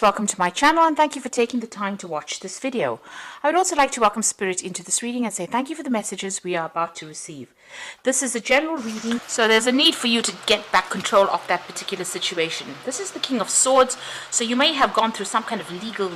Welcome to my channel and thank you for taking the time to watch this video. I would also like to welcome Spirit into this reading and say thank you for the messages we are about to receive. This is a general reading, so there's a need for you to get back control of that particular situation. This is the King of Swords, so you may have gone through some kind of legal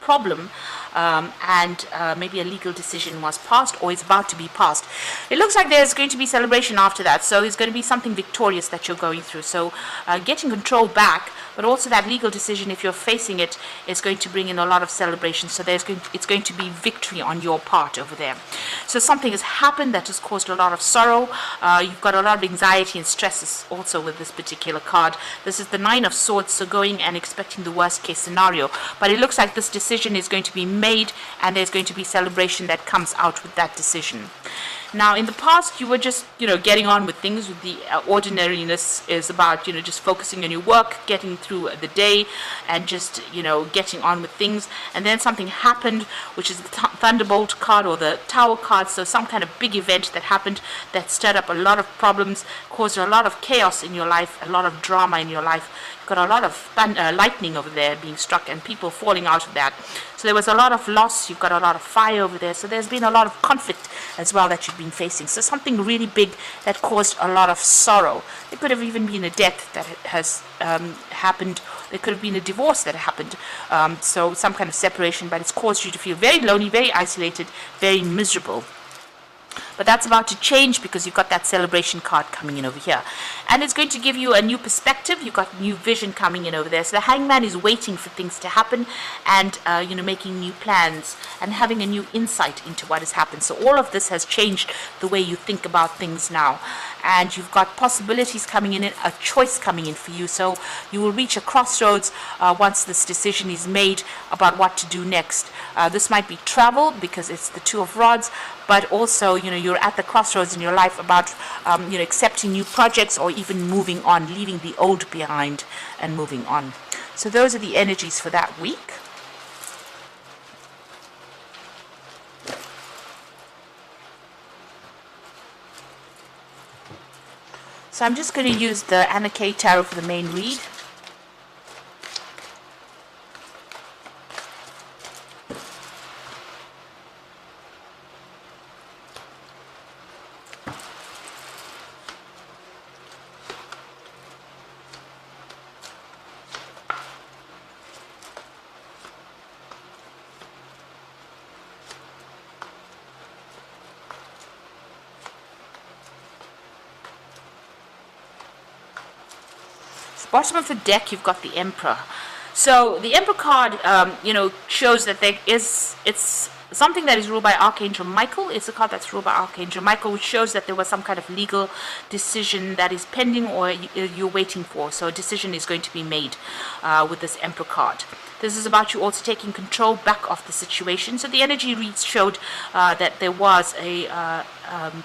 problem and maybe a legal decision was passed or is about to be passed. It looks like there's going to be celebration after that, so it's going to be something victorious that you're going through. So getting control back, but also that legal decision, if you're facing it, is going to bring in a lot of celebration. So it's going to be victory on your part over there. So something has happened that has caused a lot of sorrow. You've got a lot of anxiety and stresses also with this particular card. This is the Nine of Swords, so going and expecting the worst case scenario. But it looks like this decision is going to be made and there's going to be celebration that comes out with that decision. Now, in the past, you were just, getting on with things. With the ordinariness is about, just focusing on your work, getting through the day, and just, getting on with things. And then something happened, which is the Thunderbolt card or the Tower card. So some kind of big event that happened that stirred up a lot of problems, caused a lot of chaos in your life, a lot of drama in your life. You've got a lot of lightning over there being struck and people falling out of that. So there was a lot of loss. You've got a lot of fire over there. So there's been a lot of conflict as well that you've been facing. So something really big that caused a lot of sorrow. There could have even been a death that has happened. There could have been a divorce that happened. So some kind of separation, but it's caused you to feel very lonely, very isolated, very miserable. But that's about to change because you've got that celebration card coming in over here. And it's going to give you a new perspective. You've got new vision coming in over there. So the Hangman is waiting for things to happen and, making new plans and having a new insight into what has happened. So all of this has changed the way you think about things now. And you've got possibilities coming in, a choice coming in for you. So you will reach a crossroads once this decision is made about what to do next. This might be travel because it's the Two of Rods, but also, you're at the crossroads in your life about, accepting new projects or even moving on, leaving the old behind and moving on. So those are the energies for that week. So I'm just going to use the Anna K Tarot for the main read. Bottom of the deck, you've got the Emperor. So the Emperor card, shows that it's something that is ruled by Archangel Michael. It's a card that's ruled by Archangel Michael, which shows that there was some kind of legal decision that is pending or you're waiting for. So a decision is going to be made with this Emperor card. This is about you also taking control back of the situation. So the energy reads showed that there was a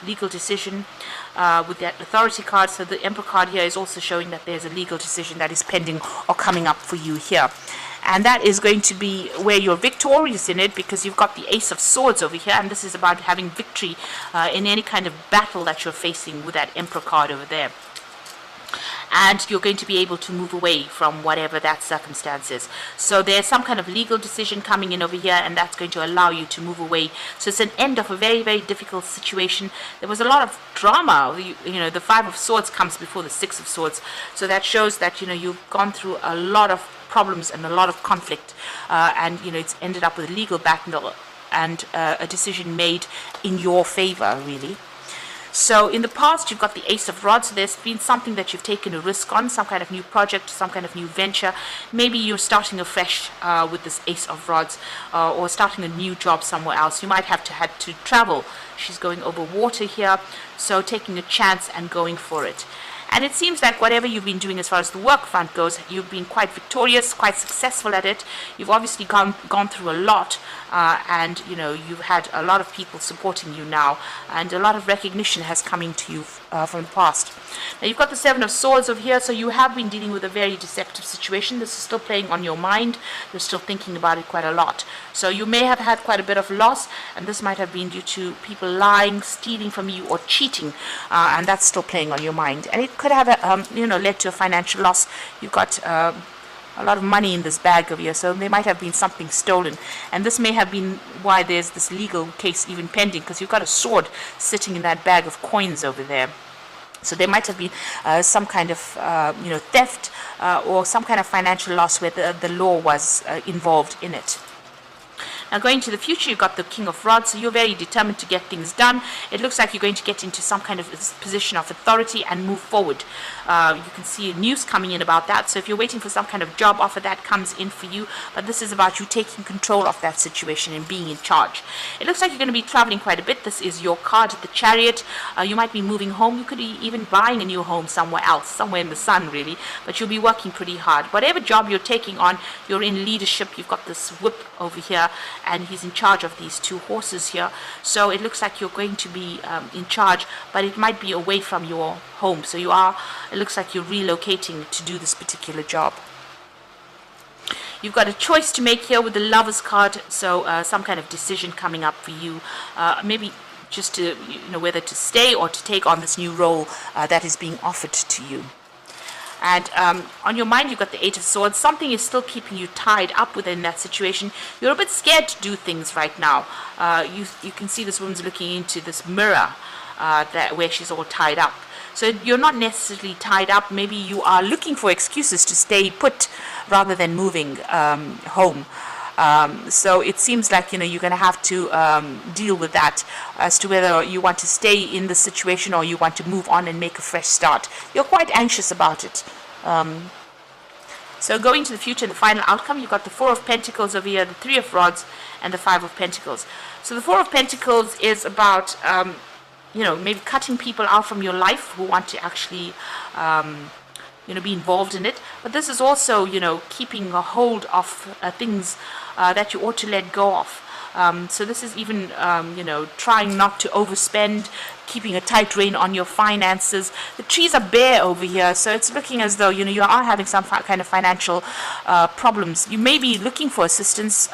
legal decision with that Authority card. So the Emperor card here is also showing that there's a legal decision that is pending or coming up for you here. And that is going to be where you're victorious in it because you've got the Ace of Swords over here. And this is about having victory in any kind of battle that you're facing with that Emperor card over there. And you're going to be able to move away from whatever that circumstance is. So there's some kind of legal decision coming in over here, and that's going to allow you to move away. So it's an end of a very, very difficult situation. There was a lot of drama. The Five of Swords comes before the Six of Swords. So that shows that, you've gone through a lot of problems and a lot of conflict. And, it's ended up with a legal battle and a decision made in your favor, really. So in the past, you've got the Ace of Rods. So there's been something that you've taken a risk on, some kind of new project, some kind of new venture. Maybe you're starting afresh with this Ace of Rods or starting a new job somewhere else. You might have had to travel. She's going over water here, so taking a chance and going for it. And it seems like whatever you've been doing as far as the work front goes, you've been quite victorious, quite successful at it. You've obviously gone through a lot, and you've had a lot of people supporting you now, and a lot of recognition has come to you from the past. Now you've got the Seven of Swords over here, so you have been dealing with a very deceptive situation. This is still playing on your mind. You're still thinking about it quite a lot. So you may have had quite a bit of loss, and this might have been due to people lying, stealing from you, or cheating, and that's still playing on your mind. And it could have led to a financial loss. You've got a lot of money in this bag over here, so there might have been something stolen, and this may have been why there's this legal case even pending, because you've got a sword sitting in that bag of coins over there. So there might have been some kind of theft or some kind of financial loss where the law was involved in it. Now going to the future, you've got the King of Rods, so you're very determined to get things done. It looks like you're going to get into some kind of position of authority and move forward. You can see news coming in about that, so if you're waiting for some kind of job offer, that comes in for you, but this is about you taking control of that situation and being in charge. It looks like you're going to be traveling quite a bit. This is your card, the Chariot. You might be moving home. You could be even buying a new home somewhere else, somewhere in the sun really, but you'll be working pretty hard. Whatever job you're taking on, you're in leadership. You've got this whip over here, and he's in charge of these two horses here, so it looks like you're going to be in charge, but it might be away from your home, so it looks like you're relocating to do this particular job. You've got a choice to make here with the Lover's card, so some kind of decision coming up for you, maybe just to whether to stay or to take on this new role that is being offered to you. And on your mind, you've got the Eight of Swords. Something is still keeping you tied up within that situation. You're a bit scared to do things right now. You can see this woman's looking into this mirror where she's all tied up. So you're not necessarily tied up. Maybe you are looking for excuses to stay put rather than moving home. So it seems like you're going to have to deal with that as to whether you want to stay in the situation or you want to move on and make a fresh start. You're quite anxious about it. So going to the future, the final outcome, you've got the Four of Pentacles over here, the Three of Rods, and the Five of Pentacles. So the Four of Pentacles is about maybe cutting people out from your life who want to actually be involved in it, but this is also keeping a hold of things that you ought to let go of. So this is even trying not to overspend, keeping a tight rein on your finances. The trees are bare over here, so it's looking as though you are having some kind of financial problems. You may be looking for assistance,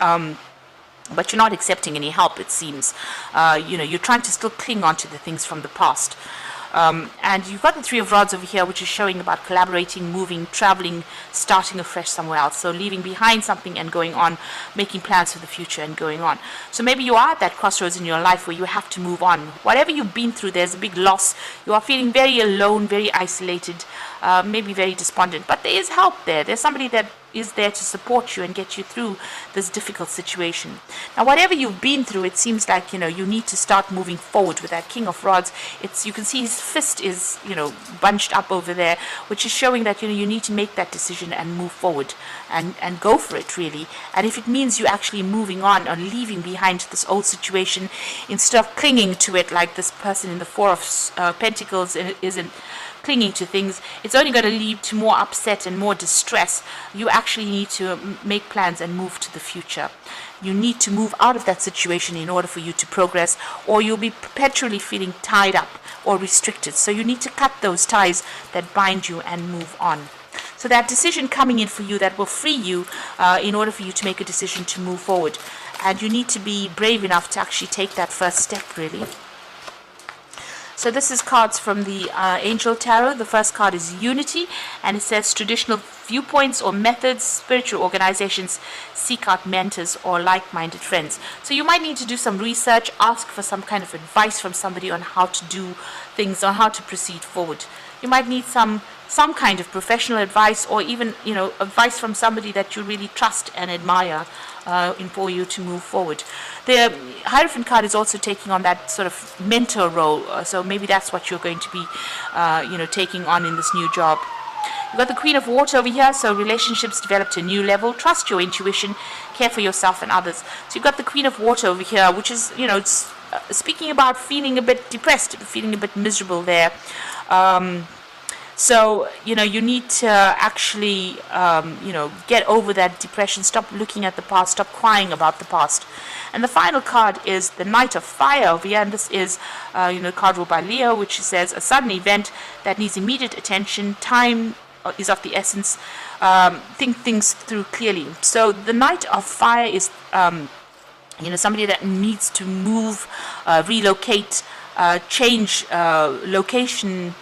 but you're not accepting any help, it seems. You're trying to still cling on to the things from the past. And you've got the Three of Rods over here, which is showing about collaborating, moving, traveling, starting afresh somewhere else. So leaving behind something and going on, making plans for the future and going on. So maybe you are at that crossroads in your life where you have to move on. Whatever you've been through, there's a big loss. You are feeling very alone, very isolated, maybe very despondent. But there is help there. There's somebody that is there to support you and get you through this difficult situation. Now, whatever you've been through, it seems like you need to start moving forward with that King of Rods. You can see his fist is bunched up over there, which is showing that you need to make that decision and move forward and go for it really. And if it means you actually moving on or leaving behind this old situation instead of clinging to it like this person in the Four of Pentacles isn't clinging to things, it's only going to lead to more upset and more distress. You actually need to make plans and move to the future. You need to move out of that situation in order for you to progress, or you'll be perpetually feeling tied up or restricted. So you need to cut those ties that bind you and move on. So that decision coming in for you that will free you in order for you to make a decision to move forward. And you need to be brave enough to actually take that first step really. So this is cards from the Angel Tarot. The first card is Unity, and it says traditional viewpoints or methods, spiritual organizations seek out mentors or like-minded friends. So you might need to do some research, ask for some kind of advice from somebody on how to do things, on how to proceed forward. You might need some kind of professional advice, or even advice from somebody that you really trust and admire for you to move forward. The Hierophant card is also taking on that sort of mentor role, so maybe that's what you're going to be taking on in this new job. You've got the Queen of Water over here, so relationships develop to a new level. Trust your intuition, care for yourself and others. So you've got the Queen of Water over here, which is it's speaking about feeling a bit depressed, feeling a bit miserable there. So, you need to actually, get over that depression, stop looking at the past, stop crying about the past. And the final card is the Knight of Fire over here, and this is, a card ruled by Leo, which says a sudden event that needs immediate attention, time is of the essence, think things through clearly. So the Knight of Fire is, somebody that needs to move, relocate, change location,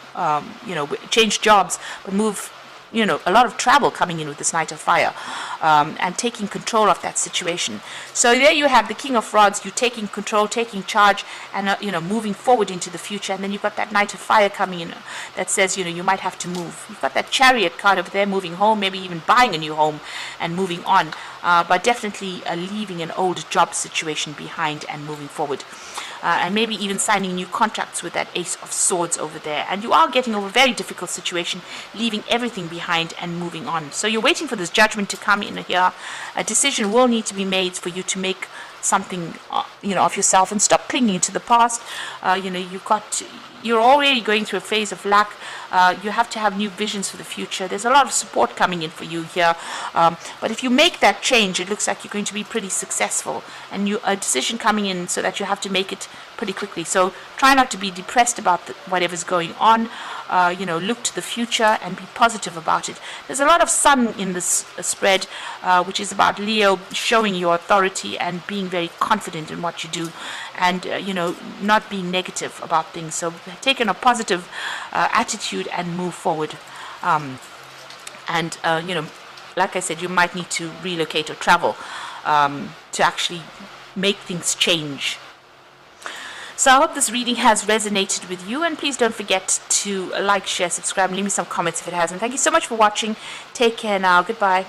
change jobs, but move a lot of travel coming in with this Knight of Fire, and taking control of that situation. So there you have the King of Rods, you taking control, taking charge, and moving forward into the future. And then you've got that Knight of Fire coming in that says you might have to move. You've got that Chariot card over there, moving home, maybe even buying a new home and moving on, but definitely leaving an old job situation behind and moving forward. And maybe even signing new contracts with that Ace of Swords over there. And you are getting over a very difficult situation, leaving everything behind and moving on. So you're waiting for this judgment to come in here. A decision will need to be made for you to make something of yourself and stop clinging to the past. You're already going through a phase of lack. You have to have new visions for the future. There's a lot of support coming in for you here, but if you make that change, it looks like you're going to be pretty successful, and a decision coming in so that you have to make it pretty quickly. So try not to be depressed about whatever's going on. Look to the future and be positive about it. There's a lot of sun in this spread, which is about Leo showing your authority and being very confident in what you do, and not being negative about things. So take a positive attitude and move forward. Like I said, you might need to relocate or travel to actually make things change. So I hope this reading has resonated with you, and please don't forget to like, share, subscribe, and leave me some comments if it hasn't. Thank you so much for watching. Take care now. Goodbye.